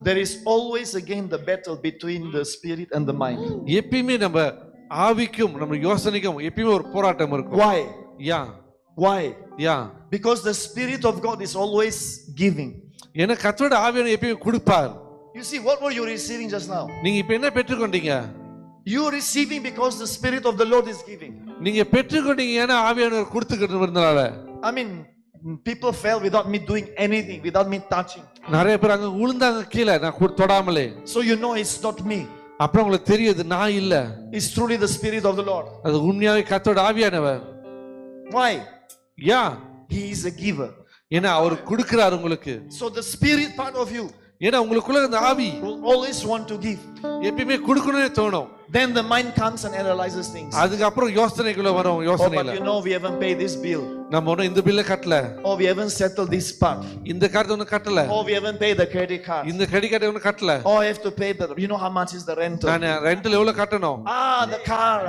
There is always again the battle between the spirit and the mind. எப்பயுமே நம்ம ஆவிக்கும் நம்ம யோசனைக்கும் எப்பயுமே ஒரு போராட்டம் இருக்கும். Why? Yeah Why? Yeah Because the spirit of God is always giving. ஏன்னா கர்த்தரோட ஆவியானவர் எப்பயுமே கொடுப்பார். You see, what were you receiving just now? நீங்க இப்ப என்ன பெற்றுக்கொண்டீங்க? You are receiving because the spirit of the Lord is giving. நீங்க பெற்றுக்கொண்டீங்க ஏன்னா ஆவியானவர் கொடுத்துக்கிட்டு இருந்தனால. I mean, people fell without me doing anything, without me touching. நிறைய பேர் அங்க விழுந்தாங்க கீழே நான் தொடாமலே. So you know it's not me. அப்புறம் உங்களுக்கு தெரியுது நான் இல்ல. It's truly the spirit of the Lord. அது உண்மையாவே கர்த்தரோட ஆவியானவர். Why? Yeah He is a giver. ஏன்னா அவர் கொடுக்கிறார் உங்களுக்கு. So the spirit part of you ஏன்னா உங்களுக்குள்ள அந்த ஆவி will always want to give. எப்பயுமே கொடுக்கணும்னே தோணும். Then the mind comes and analyzes things. அதுக்கு அப்புறம் யோசனைக்குள்ள வரும் Oh, யோசனையில. but you know we haven't paid this bill. நம்ம ஒண்ணு இந்த பில்ல கட்டல. Oh, we haven't settled this part. இந்த கார்டு ஒண்ணு கட்டல. Oh, we haven't paid the credit card. இந்த கிரெடிட் கார்டு ஒண்ணு கட்டல. Oh, I have to pay the, you know how much is the rental? நான் ரெண்டல் எவ்வளவு கட்டணும்? Ah, the car.